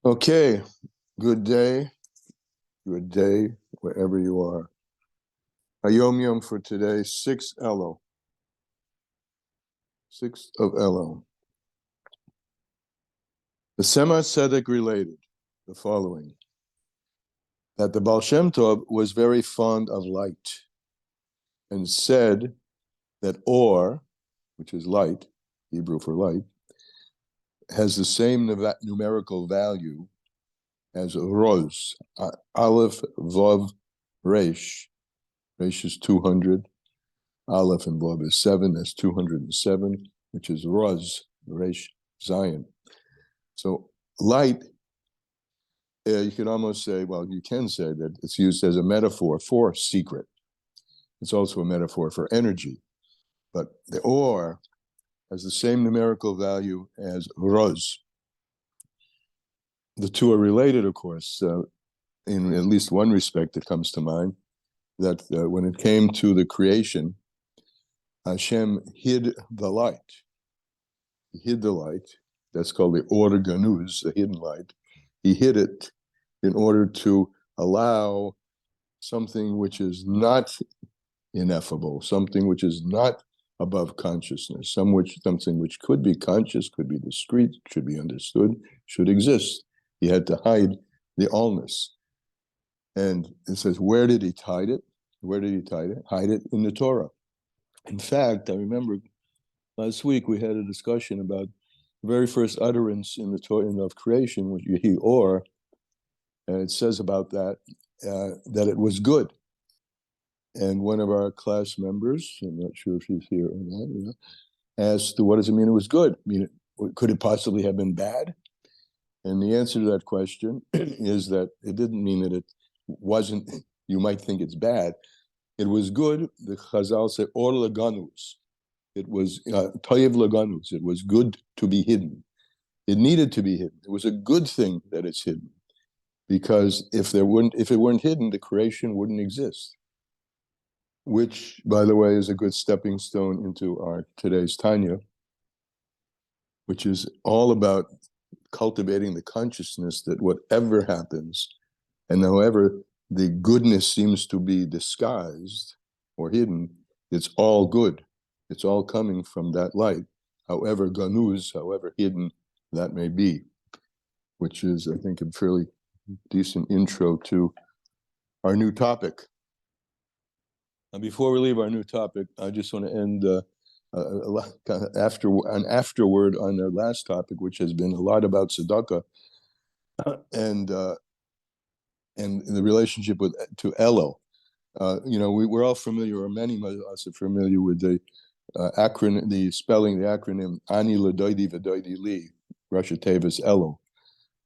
Okay, good day, wherever you are. Hayom Yom for today, 6 Elul, 6th of Elul. The Sema Tzedek related the following, that the Baal Shem Tov was very fond of light and said that or, which is light, Hebrew for light, has the same numerical value as Roz, Aleph, Vav, Resh. Resh is 200. Aleph and Vav is 7, that's 207, which is Roz, Resh, Zion. So light, you can almost say, well, you can say that it's used as a metaphor for secret. It's also a metaphor for energy. But the or has the same numerical value as Roz. The two are related, of course, in at least one respect that comes to mind, that when it came to the creation, Hashem hid the light. He hid the light. That's called the Or Ganuz, the hidden light. He hid it in order to allow something which is not ineffable, something which is not above consciousness, something which could be conscious, could be discrete, should be understood, should exist. He had to hide the allness. And it says, where did he hide it? Where did he hide it? Hide it in the Torah. In fact, I remember last week we had a discussion about the very first utterance in the Torah of creation, which Yehi Or, and it says about that that it was good. And one of our class members, I'm not sure if she's here or not, asked, what does it mean it was good? I mean, could it possibly have been bad? And the answer to that question is that it didn't mean that it wasn't, you might think it's bad. It was good. The Chazal say, or laganus. It was toyev laganus. It was good to be hidden. It needed to be hidden. It was a good thing that it's hidden, because if it weren't hidden, the creation wouldn't exist. Which, by the way, is a good stepping stone into our today's Tanya, which is all about cultivating the consciousness that whatever happens, and however the goodness seems to be disguised or hidden, it's all good. It's all coming from that light, however ganuz, however hidden that may be, which is, I think, a fairly decent intro to our new topic. And before we leave our new topic, I just want to end an afterword on our last topic, which has been a lot about tzedakah and the relationship to Elul. We're all familiar, or many of us are familiar with the acronym, the acronym Ani L'Doidi V'Doidi Li, Rasha Tevis Elul.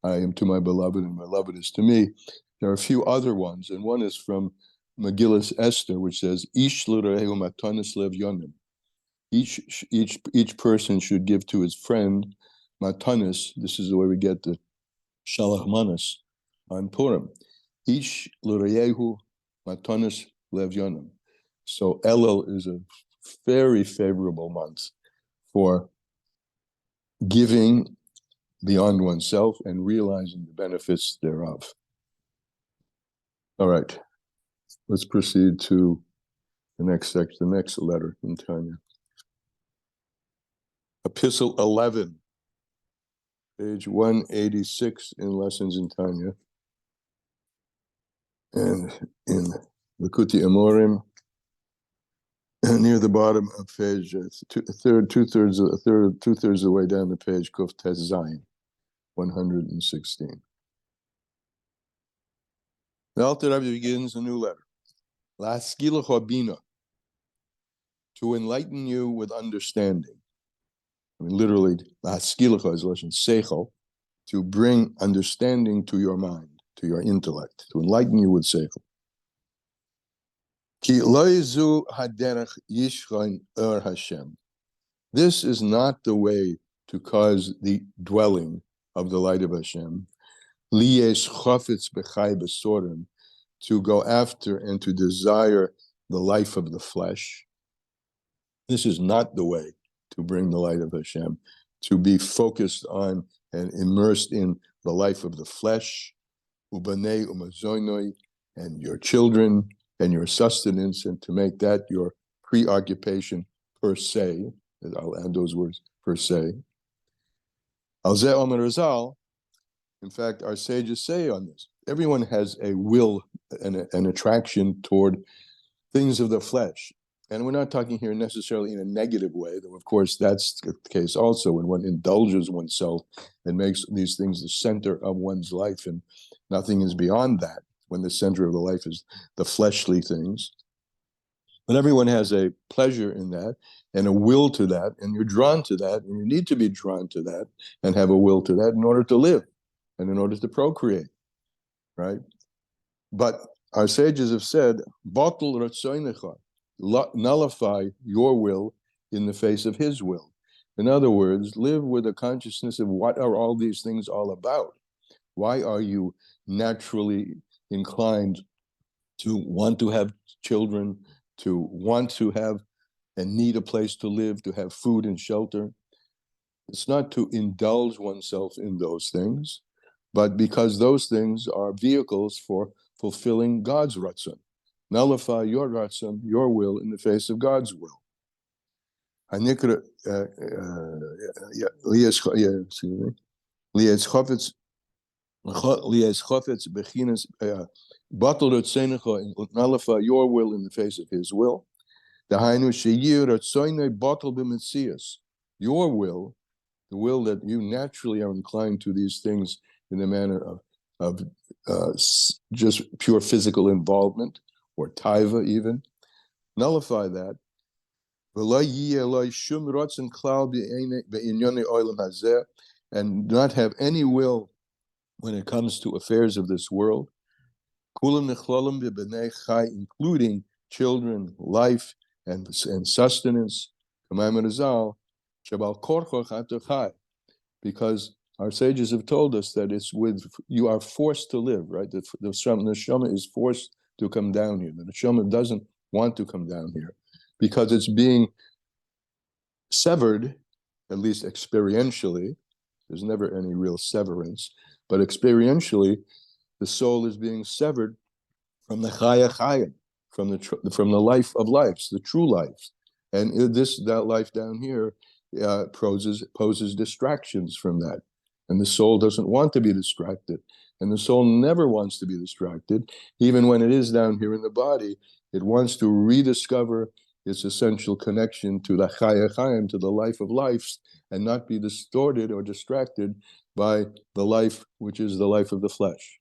I am to my beloved, and my beloved is to me. There are a few other ones, and one is from Megillus Esther, which says, Ish l'rehu matanis lev yonim. Each person should give to his friend matanis. This is the way we get the shalach manas on Purim. Ish l'rehu matanis lev yonim. So Elul is a very favorable month for giving beyond oneself and realizing the benefits thereof. All right, let's proceed to the next section, the next letter in Tanya. Epistle 11, page 186 in Lessons in Tanya, and in Likutei Amorim, near the bottom of page two-thirds of the way down the page, Kuf Tes Zayin, 116. The Alter Rebbe begins a new letter. Laskilach bina, to enlighten you with understanding. I mean, literally, laskilach is lashon seichel, to bring understanding to your mind, to your intellect, to enlighten you with seichel. Ki lo zu haderech yishchain Hashem. This is not the way to cause the dwelling of the light of Hashem. Liyesh chafetz b'chai b'sorim, to go after and to desire the life of the flesh. This is not the way to bring the light of Hashem, to be focused on and immersed in the life of the flesh, ubanei umazoinoi, and your children and your sustenance, and to make that your preoccupation per se. I'll add those words, per se. Al-zeh Omer Rizal, in fact, our sages say on this, everyone has a will and an attraction toward things of the flesh. And we're not talking here necessarily in a negative way, though of course that's the case also when one indulges oneself and makes these things the center of one's life, and nothing is beyond that when the center of the life is the fleshly things. But everyone has a pleasure in that and a will to that, and you're drawn to that, and you need to be drawn to that and have a will to that in order to live and in order to procreate, right? But our sages have said, "Batul ratzoinecha," nullify your will in the face of his will. In other words, live with a consciousness of what are all these things all about? Why are you naturally inclined to want to have children, to want to have and need a place to live, to have food and shelter? It's not to indulge oneself in those things, but because those things are vehicles for fulfilling God's ratzon. Nullify your ratzon, your will, in the face of God's will. Hanikra lies chofetz bechinas batel rotzenecha, nullify your will in the face of His will. Dahainu sheyir rotzoinei batel b'metzias, your will, the will that you naturally are inclined to these things in the manner of just pure physical involvement, or taiva even, nullify that. And not have any will when it comes to affairs of this world, including children, life, and sustenance, because our sages have told us that it's with, you are forced to live, right? The neshama is forced to come down here. The neshama doesn't want to come down here because it's being severed, at least experientially. There's never any real severance, but experientially, the soul is being severed from the chaya chayim, from the life of lives, the true life, and that life down here poses distractions from that, and the soul doesn't want to be distracted, and the soul never wants to be distracted, even when it is down here in the body. It wants to rediscover its essential connection to the chaya chayim, to the life of lives, and not be distorted or distracted by the life which is the life of the flesh.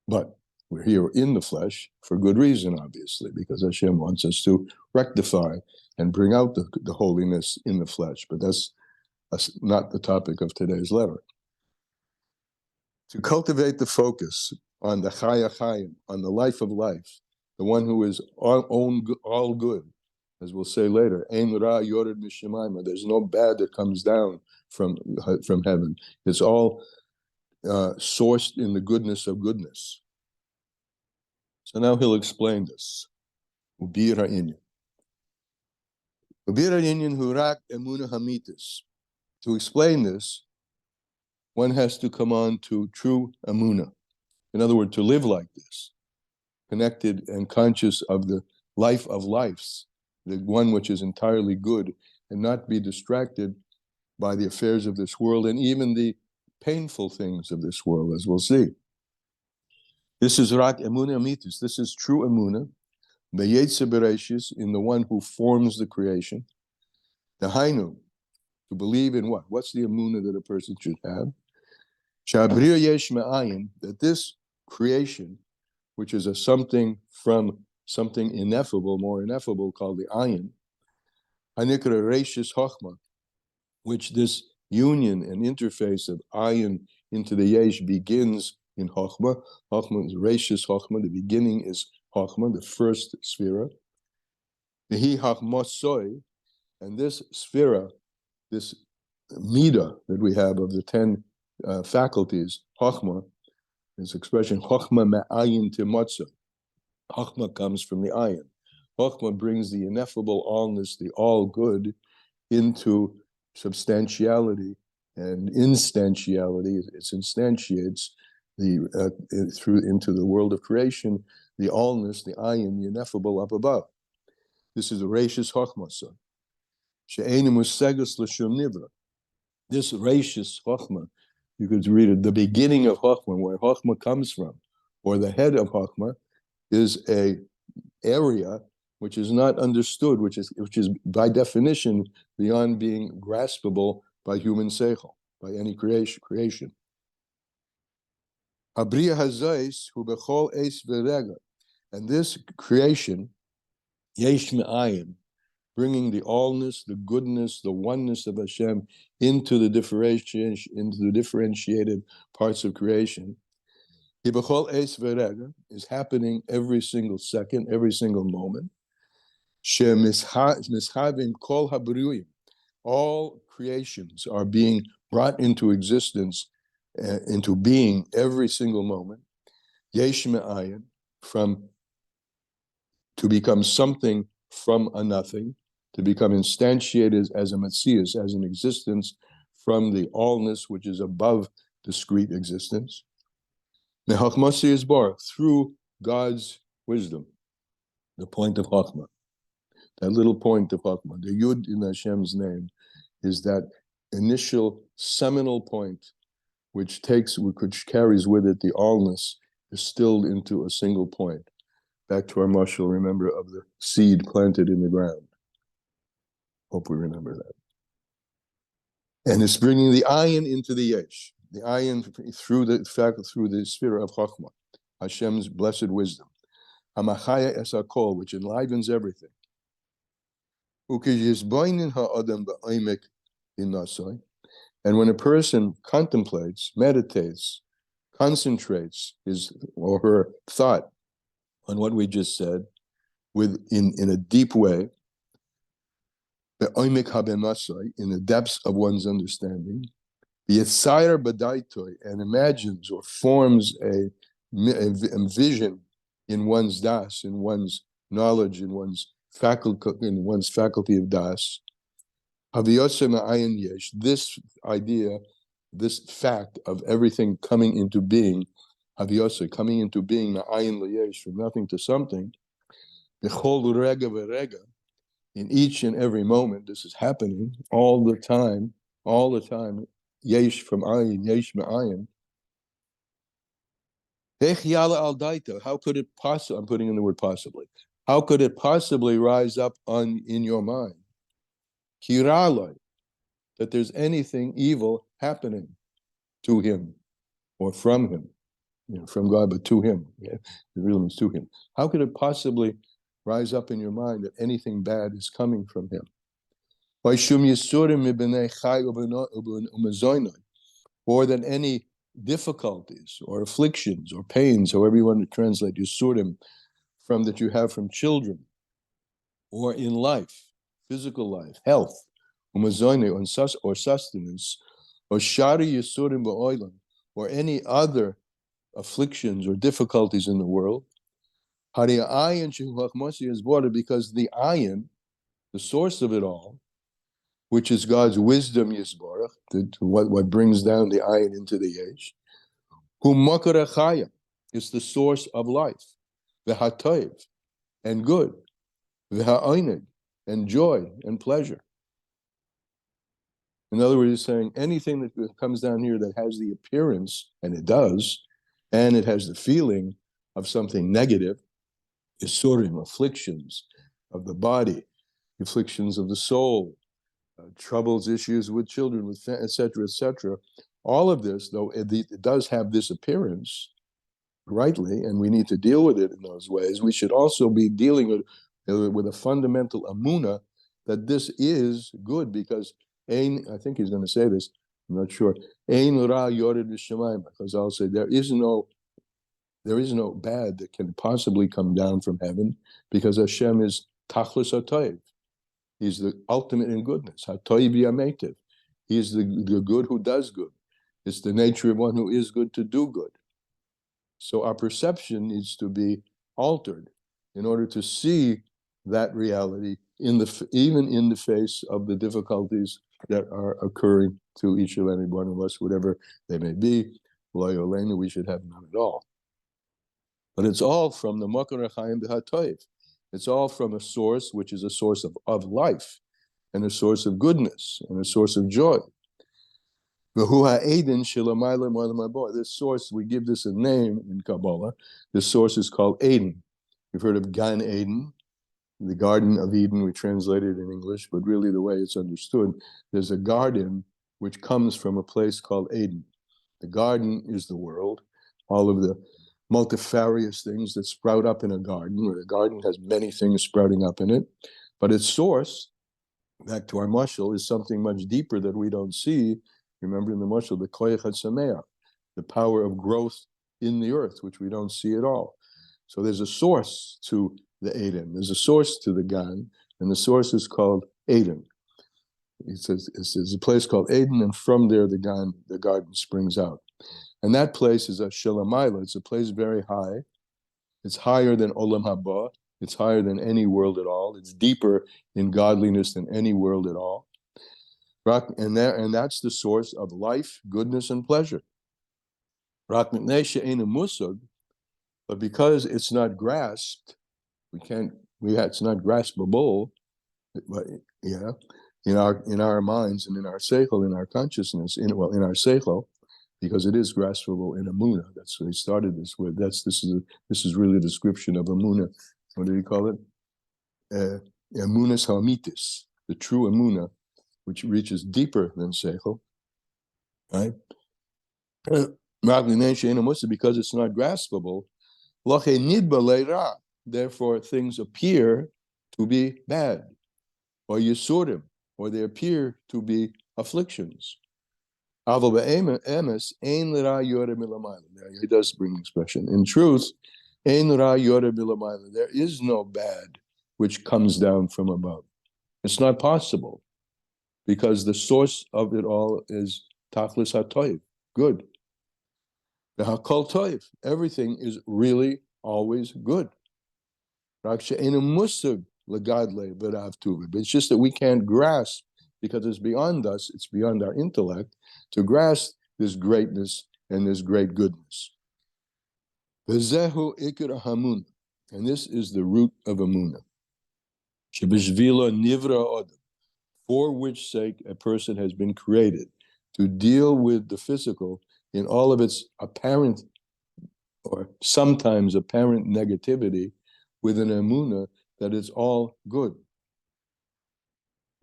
But we're here in the flesh for good reason, obviously, because Hashem wants us to rectify and bring out the holiness in the flesh. But that's not the topic of today's letter. To cultivate the focus on the chaya chayim, on the life of life, the one who is all good, as we'll say later, ein ra yored mishamayim, there's no bad that comes down from heaven. It's all sourced in the goodness of goodness. So now he'll explain this. Ubir ha'inyan. Ubir ha'inyan hurak emunah hamitis. To explain this, one has to come on to true emunah. In other words, to live like this, connected and conscious of the life of lives, the one which is entirely good, and not be distracted by the affairs of this world and even the painful things of this world, as we'll see. This is rak emunah amitis. This is true emunah, beyetze bereshis, in the one who forms the creation. Dahainu, to believe in what? What's the emunah that a person should have? Shabrir yesh me'ayin, that this creation, which is a something from something ineffable, more ineffable, called the ayin, hanikra reishis chochma, which this union and interface of ayin into the yesh begins in chochma. Chochma is reishis chochma, the beginning is chochma, the first sphera. Vehi hachmasoi, and this sphera, this midah that we have of the 10 faculties, chochma, this expression, chochma me'ayin timotza. Chochma comes from the ayin. Chochma brings the ineffable allness, the all good, into substantiality and instantiality. It instantiates through into the world of creation, the allness, the ayin, the ineffable up above. This is the Reishis Chochmasa. She'einu musegus l'shum nivra. This Reishis Chochma, you could read it, the beginning of Chochma, where Chochma comes from, or the head of Chochma, is a area which is not understood, which is by definition beyond being graspable by human seichel, by any creation. Abriya hazais hu bechol eis v'rega, and this creation, yesh me'ayin, bringing the allness, the goodness, the oneness of Hashem into the differentiated parts of creation. Hibachol eis v'rega is happening every single second, every single moment. She'mischavim kol habruyim, all creations are being brought into existence, into being every single moment. Yesh me'ayin, from to become something from a nothing, to become instantiated as a Messias, as an existence from the allness which is above discrete existence. Mehachmasi is bar, through God's wisdom, the point of Chachma, that little point of Chachma, the Yud in Hashem's name, is that initial seminal point which carries with it the allness, distilled into a single point. Back to our mashal, remember, of the seed planted in the ground. Hope we remember that. And it's bringing the ayin into the yesh, the ayin through the sphere of Chachma, Hashem's blessed wisdom. Hamachaya es hakol, which enlivens everything. And when a person contemplates, meditates, concentrates his or her thought on what we just said, in a deep way, in the depths of one's understanding, and imagines or forms a vision in one's das, in one's knowledge, in one's faculty of das. This idea, this fact of everything coming into being, coming into being, from nothing to something, in each and every moment, this is happening all the time, yesh from ayin, yesh me'ayin. How could it possibly, I'm putting in the word possibly, how could it possibly rise up in your mind, kiraloi, that there's anything evil happening to him or from him, from God, but to him. Yeah? It really means to him. How could it possibly rise up in your mind that anything bad is coming from him? Or that any difficulties or afflictions or pains, however you want to translate yisurim, from that you have from children, or in life, physical life, health, or sustenance, or shari yisurim ba'olam, or any other afflictions or difficulties in the world, because the ayin, the source of it all, which is God's wisdom, Yisbarach, what brings down the ayin into the yesh, who makar achaya, is the source of life, v'hatoiv, and good, v'ha'oineg, and joy and pleasure. In other words, he's saying anything that comes down here that has the appearance, and it does, and it has the feeling of something negative, isurim, afflictions of the body, afflictions of the soul, troubles, issues with children, with etc., etc. All of this, though it does have this appearance, rightly, and we need to deal with it in those ways, we should also be dealing with a fundamental emunah that this is good, because I think he's going to say this, I'm not sure, ein ra yored v'shamayim, because I'll say there is no bad that can possibly come down from heaven, because Hashem is tachlis hatoiv. He's the ultimate in goodness. Hatoiv yametiv. He is the good who does good. It's the nature of one who is good to do good. So our perception needs to be altered in order to see that reality even in the face of the difficulties that are occurring to each and any one of us, whatever they may be. We should have none at all. But it's all from the Makar HaChaim B'HaToiv. It's all from a source which is a source of life and a source of goodness and a source of joy. This source, we give this a name in Kabbalah. This source is called Eden. You've heard of Gan Eden, the Garden of Eden. We translate it in English, but really the way it's understood, there's a garden which comes from a place called Eden. The garden is the world, all of the multifarious things that sprout up in a garden, where the garden has many things sprouting up in it, but its source, back to our mashal, is something much deeper that we don't see. Remember in the mashal, the koyach hatzameach, the power of growth in the earth, which we don't see at all. So there's a source to the Eden, there's a source to the Gan, and the source is called Eden. It says it's a place called Eden, and from there the garden springs out. And that place is a Shelamayla. It's a place very high. It's higher than Olam Haba. It's higher than any world at all. It's deeper in godliness than any world at all. And that's the source of life, goodness, and pleasure. But because it's not grasped, it's not graspable, but yeah, in our minds and in our seichel, in our consciousness, in our seichel, because it is graspable in emunah. That's what he started this with. This is really a description of emunah. What did he call it? Emunah's hamitis, the true emunah, which reaches deeper than seichel, right? Because it's not graspable, therefore things appear to be bad, or yisurim, or they appear to be afflictions. He does bring expression. In truth, there is no bad which comes down from above. It's not possible, because the source of it all is tachlis hatoiv, good. The hakol toiv, everything is really always good. But it's just that we can't grasp, because it's beyond us, it's beyond our intellect, to grasp this greatness and this great goodness. V'zehu ikar hamunah, and this is the root of emunah. Shebishvila nivra adam, for which sake a person has been created, to deal with the physical in all of its apparent, or sometimes apparent, negativity, with an emunah that it's all good.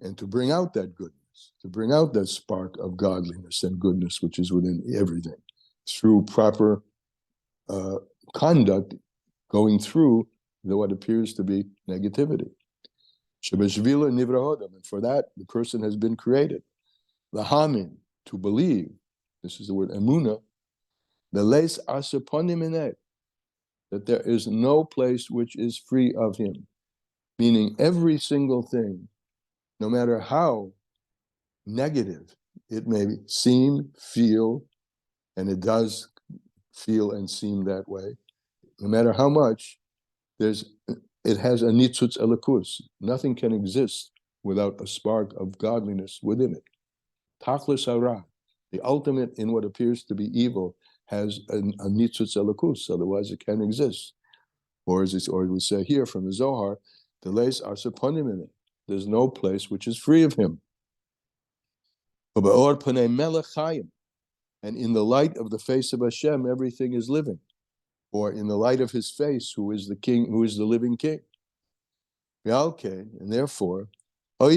And to bring out that goodness, to bring out that spark of godliness and goodness which is within everything, through proper conduct, going through what appears to be negativity. Shebeshvila nivra hodam, and for that the person has been created. Lahamin, to believe. This is the word emunah. The leis asaponim inet, that there is no place which is free of him. Meaning every single thing, no matter how negative it may seem, feel, and it does feel and seem that way, no matter how much, it has a nitzutz elikus. Nothing can exist without a spark of godliness within it. Tachlis hara, the ultimate in what appears to be evil, has a nitzutz elikus, otherwise it can't exist. Or we say here from the Zohar, the leis asaponim in it. There's no place which is free of him. And in the light of the face of Hashem, everything is living. Or in the light of his face, who is the king, who is the living king. And therefore, there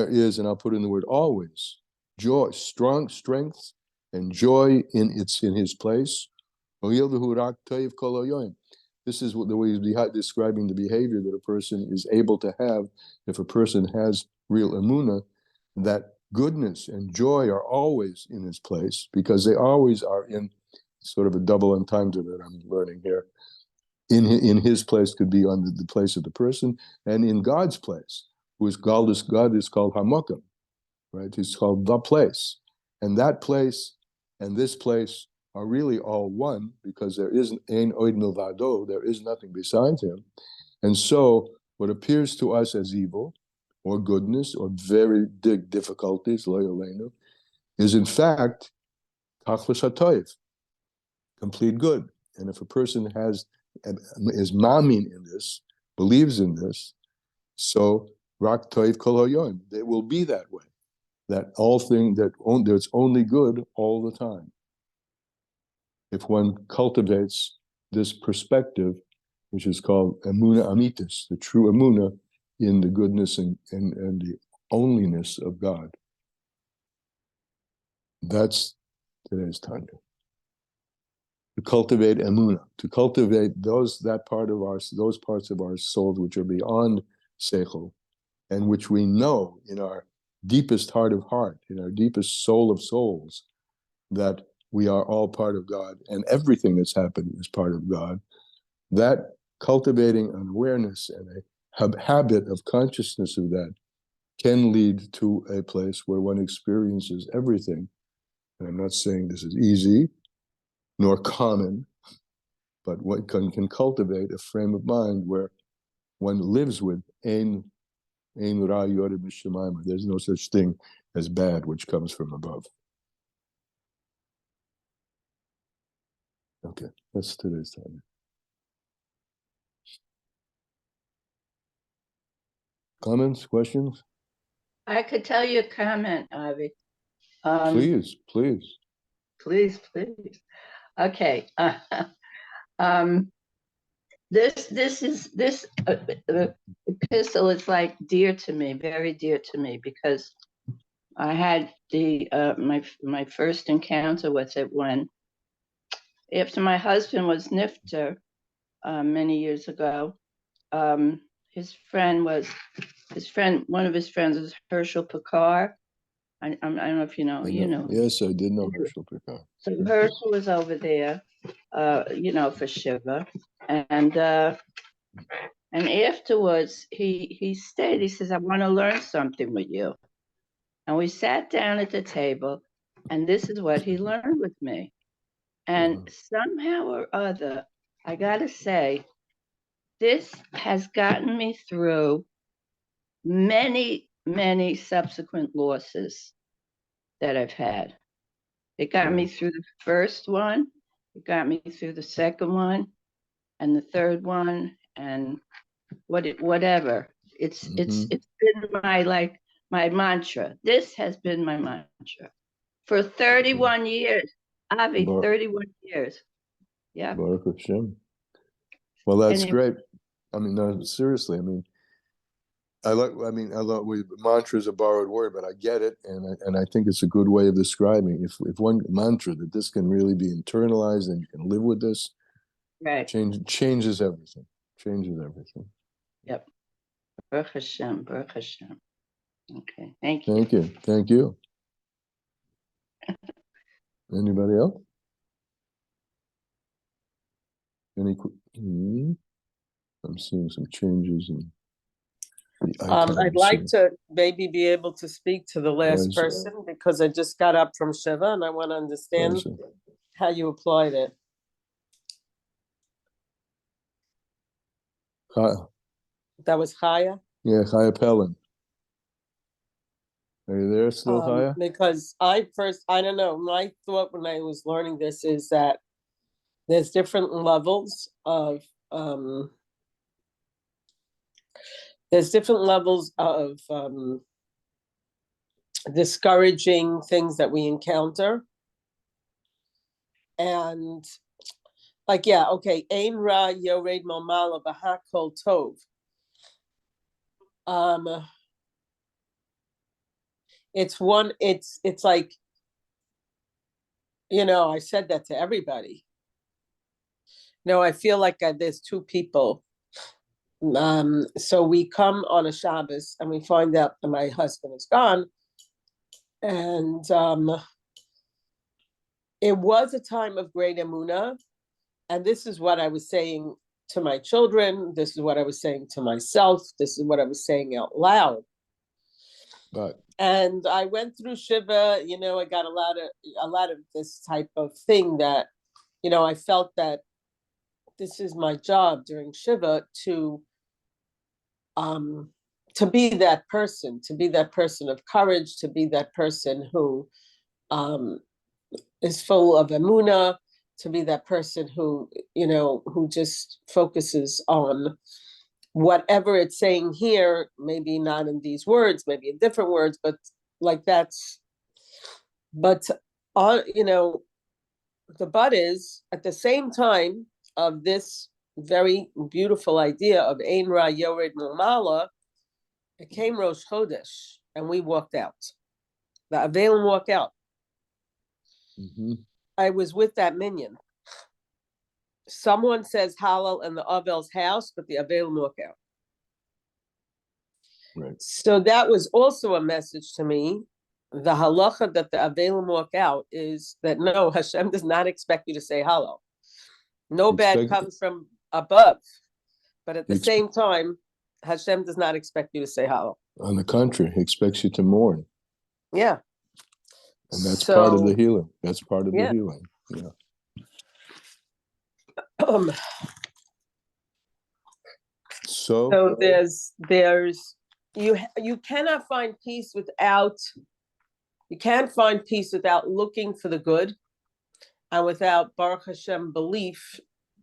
is, and I'll put in the word always, joy, strong strength and joy in his place. This is the way he's describing the behavior that a person is able to have if a person has real emunah, that goodness and joy are always in his place, because they always are in sort of a double entendre that I'm learning here. In his place could be on the place of the person, and in God's place, God is called Hamakam, right? He's called the place. And that place and this place are really all one, because there is ein oid milvado, there is nothing besides him. And so what appears to us as evil, or goodness or very big difficulties, is in fact tachlis hatoiv, complete good. And if a person is mamin in this, believes in this, so rak toiv kol hayoim, it will be that way. That there's only good all the time. If one cultivates this perspective, which is called emunah amitis, the true emunah in the goodness and the onlyness of God. That's today's Tanya. To cultivate emunah, to cultivate those parts of our souls which are beyond seichel, and which we know in our deepest heart of heart, in our deepest soul of souls, that we are all part of God, and everything that's happened is part of God. That cultivating an awareness and a habit of consciousness of that can lead to a place where one experiences everything. And I'm not saying this is easy nor common, but one can cultivate a frame of mind where one lives with ein ra yored mishamayim. There's no such thing as bad which comes from above. Okay, that's today's time. Comments, questions? I could tell you a comment, Avi. Please. Please. Okay. This epistle is like dear to me, very dear to me, because I had my first encounter with it when, after my husband was nifter many years ago. One of his friends was Herschel Picard. I don't know if you know. Yes, I did know Herschel Picard. So Herschel was over there, for Shiva, and afterwards he stayed. He says, "I want to learn something with you," and we sat down at the table, and this is what he learned with me. And somehow or other, I gotta say, this has gotten me through many subsequent losses that I've had. It got me through the first one, it got me through the second one, and the third one, and whatever. It's been my mantra. This has been my mantra for 31 years. Avi, 31 years. Yeah. Baruch Hashem. Well, that's great. I mean, no, seriously. I mean, mantra is a borrowed word, but I get it, and I think it's a good way of describing. If one mantra that this can really be internalized and you can live with this, right, changes everything. Yep. Baruch Hashem. Okay, thank you. Thank you. Anybody else? I'm seeing some changes in the icon. I'd like to maybe be able to speak to the last person because I just got up from Shiva and I want to understand how you applied it. Chaya. That was Chaya? Yeah, Chaya Pelin. Are you there still, Chaya? Because I don't know, my thought when I was learning this is that there's different levels of discouraging things that we encounter. And Ein Ra Yored Mamala V'Hakol Tov. It's like, I said that to everybody. No, I feel like there's two people. So we come on a Shabbos and we find out that my husband is gone. And it was a time of great emunah. And this is what I was saying to my children. This is what I was saying to myself. This is what I was saying out loud. And I went through Shiva, I got a lot of this type of thing that, I felt that this is my job during Shiva to to be that person of courage, to be that person who is full of emunah, to be that person who, who just focuses on whatever it's saying here, maybe not in these words, maybe in different words, but like but on, the but is at the same time of this very beautiful idea of Ein Ra Yored Mumala, it came Rosh Chodesh and we walked out. The Avelim walk out. Mm-hmm. I was with that minyan. Someone says Hallel in the Avel's house, but the Avelim walk out. Right. So that was also a message to me. The halacha that the Avelim walk out is that no, Hashem does not expect you to say Hallel. No bad comes from above, but at the same time, Hashem does not expect you to say Hallel. On the contrary, he expects you to mourn. Yeah. And that's part of the healing. That's part of the healing. Yeah. So there's you cannot find peace without looking for the good, and without Baruch Hashem belief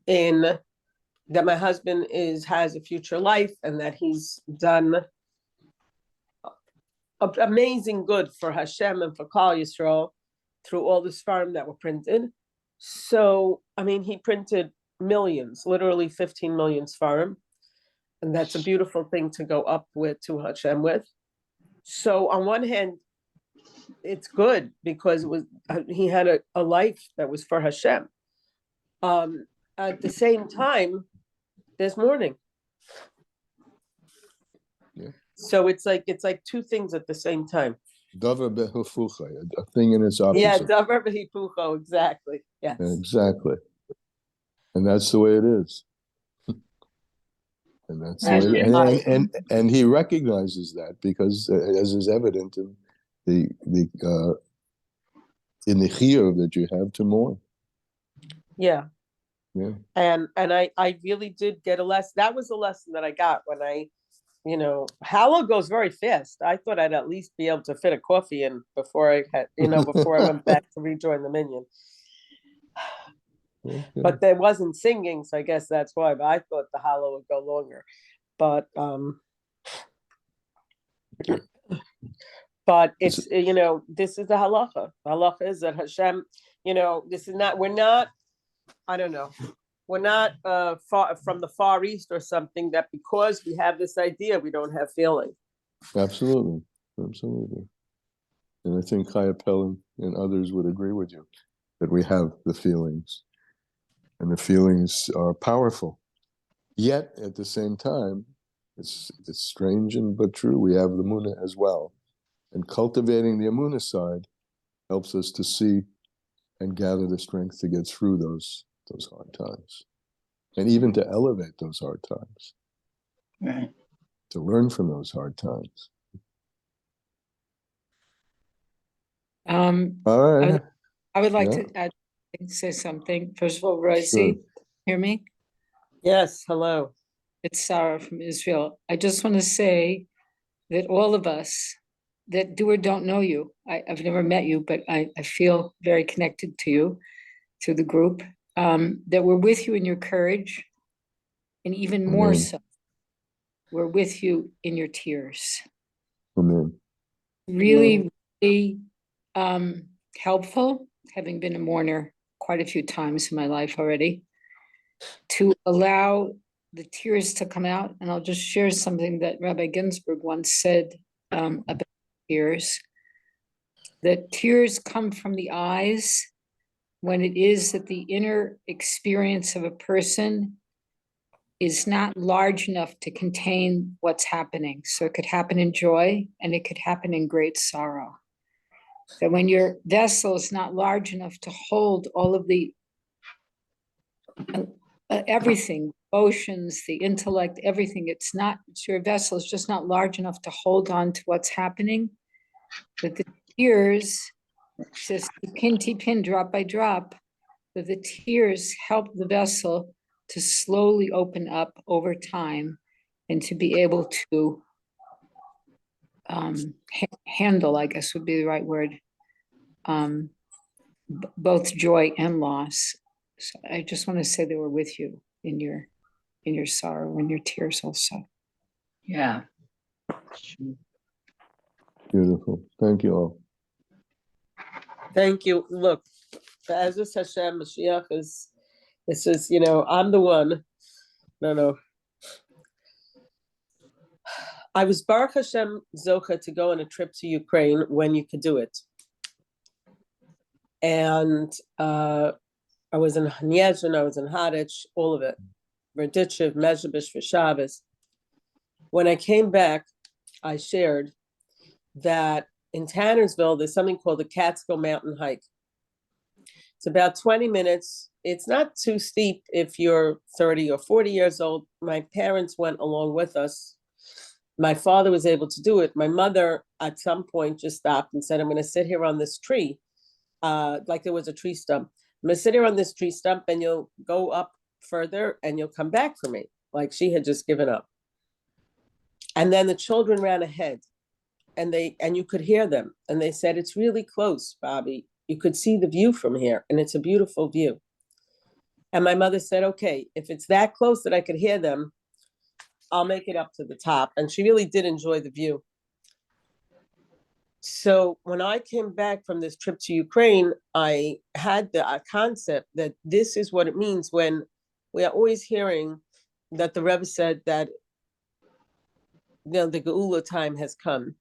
in that my husband has a future life and that he's done amazing good for Hashem and for Klal Yisrael through all the Sfarim that were printed. So, I mean, he printed millions, literally 15 million Sfarim. And that's a beautiful thing to go up with to Hashem with. So on one hand, it's good because he had a life that was for Hashem. At the same time, there's mourning. Yeah. So it's like two things at the same time. Davar behipucha, a thing in its opposite. Yeah, davar behipucha, exactly. Yes. Exactly. And that's the way it is. And that's the way and he recognizes that because as is evident in the chiyuv that you have to mourn. Yeah. Yeah. And I really did get a lesson. That was a lesson that I got when Hallel goes very fast. I thought I'd at least be able to fit a coffee in before I went back to rejoin the minyan. Okay. But there wasn't singing, so I guess that's why. But I thought the Hallel would go longer. But it's this is the halacha. The halacha is that Hashem, this is not. We're not. I don't know. We're not far from the Far East or something. That because we have this idea, we don't have feeling. Absolutely. And I think Chaya Pelin and others would agree with you that we have the feelings. And the feelings are powerful. Yet, at the same time, it's strange but true. We have the emunah as well. And cultivating the emunah side helps us to see and gather the strength to get through those hard times. And even to elevate those hard times. Right. To learn from those hard times. All right. I would like to say something. First of all, Rosie, sure. Hear me? Yes, hello. It's Sarah from Israel. I just want to say that all of us that do or don't know you, I've never met you, but I feel very connected to you through the group, that we're with you in your courage, and even more so, we're with you in your tears. Amen. Really, really helpful, having been a mourner quite a few times in my life already, to allow the tears to come out. And I'll just share something that Rabbi Ginsburg once said about tears, that tears come from the eyes when it is that the inner experience of a person is not large enough to contain what's happening. So it could happen in joy and it could happen in great sorrow. That when your vessel is not large enough to hold all of the everything, emotions, the intellect, everything, it's your vessel is just not large enough to hold on to what's happening. That the tears, just pin, drop by drop, that the tears help the vessel to slowly open up over time and to be able to handle, I guess would be the right word, both joy and loss. So I just want to say they were with you in your sorrow and your tears also. Yeah. Beautiful. Thank you all. Thank you. Look, Be'ezus Hashem, Mashiach is, this is, you know, I'm the one. No. I was Baruch Hashem Zocha to go on a trip to Ukraine when you could do it. And I was in Hanyezhin, I was in Hadich, all of it. Berdichev, Mezhebish for Shabbos. When I came back, I shared that in Tannersville, there's something called the Catskill Mountain Hike. It's about 20 minutes. It's not too steep if you're 30 or 40 years old. My parents went along with us. My father was able to do it. My mother, at some point, just stopped and said, I'm going to sit here on this tree, like there was a tree stump. I'm going to sit here on this tree stump and you'll go up further and you'll come back for me. Like she had just given up. And then the children ran ahead and you could hear them. And they said, it's really close, Bobby. You could see the view from here and it's a beautiful view. And my mother said, okay, if it's that close that I could hear them, I'll make it up to the top. And she really did enjoy the view. So when I came back from this trip to Ukraine, I had the concept that this is what it means when we are always hearing that the Rebbe said that, you know, the Geula time has come.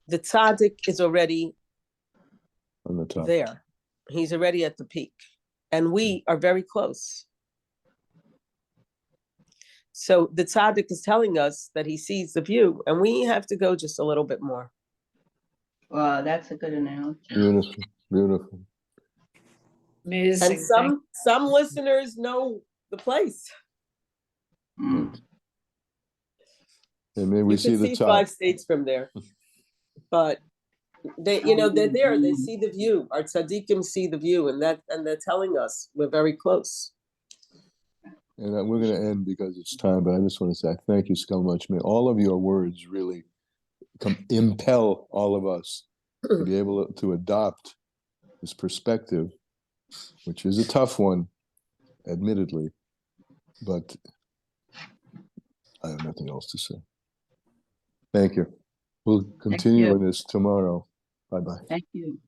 The tzaddik is already On the top. there. He's already at the peak. And we are very close. So the tzaddik is telling us that he sees the view, and we have to go just a little bit more. Wow, that's a good analogy. Beautiful. Beautiful. Amazing. And some listeners know the place. Mm. And maybe we You see can the see top. 5 states from there. But they, you know, they're there, they see the view. Our tzaddikim see the view, and they're telling us we're very close. And we're going to end because it's time, but I just want to say thank you so much. May all of your words really impel all of us to be able to adopt this perspective, which is a tough one, admittedly, but I have nothing else to say. Thank you. We'll continue you. on this tomorrow. Bye-bye. Thank you.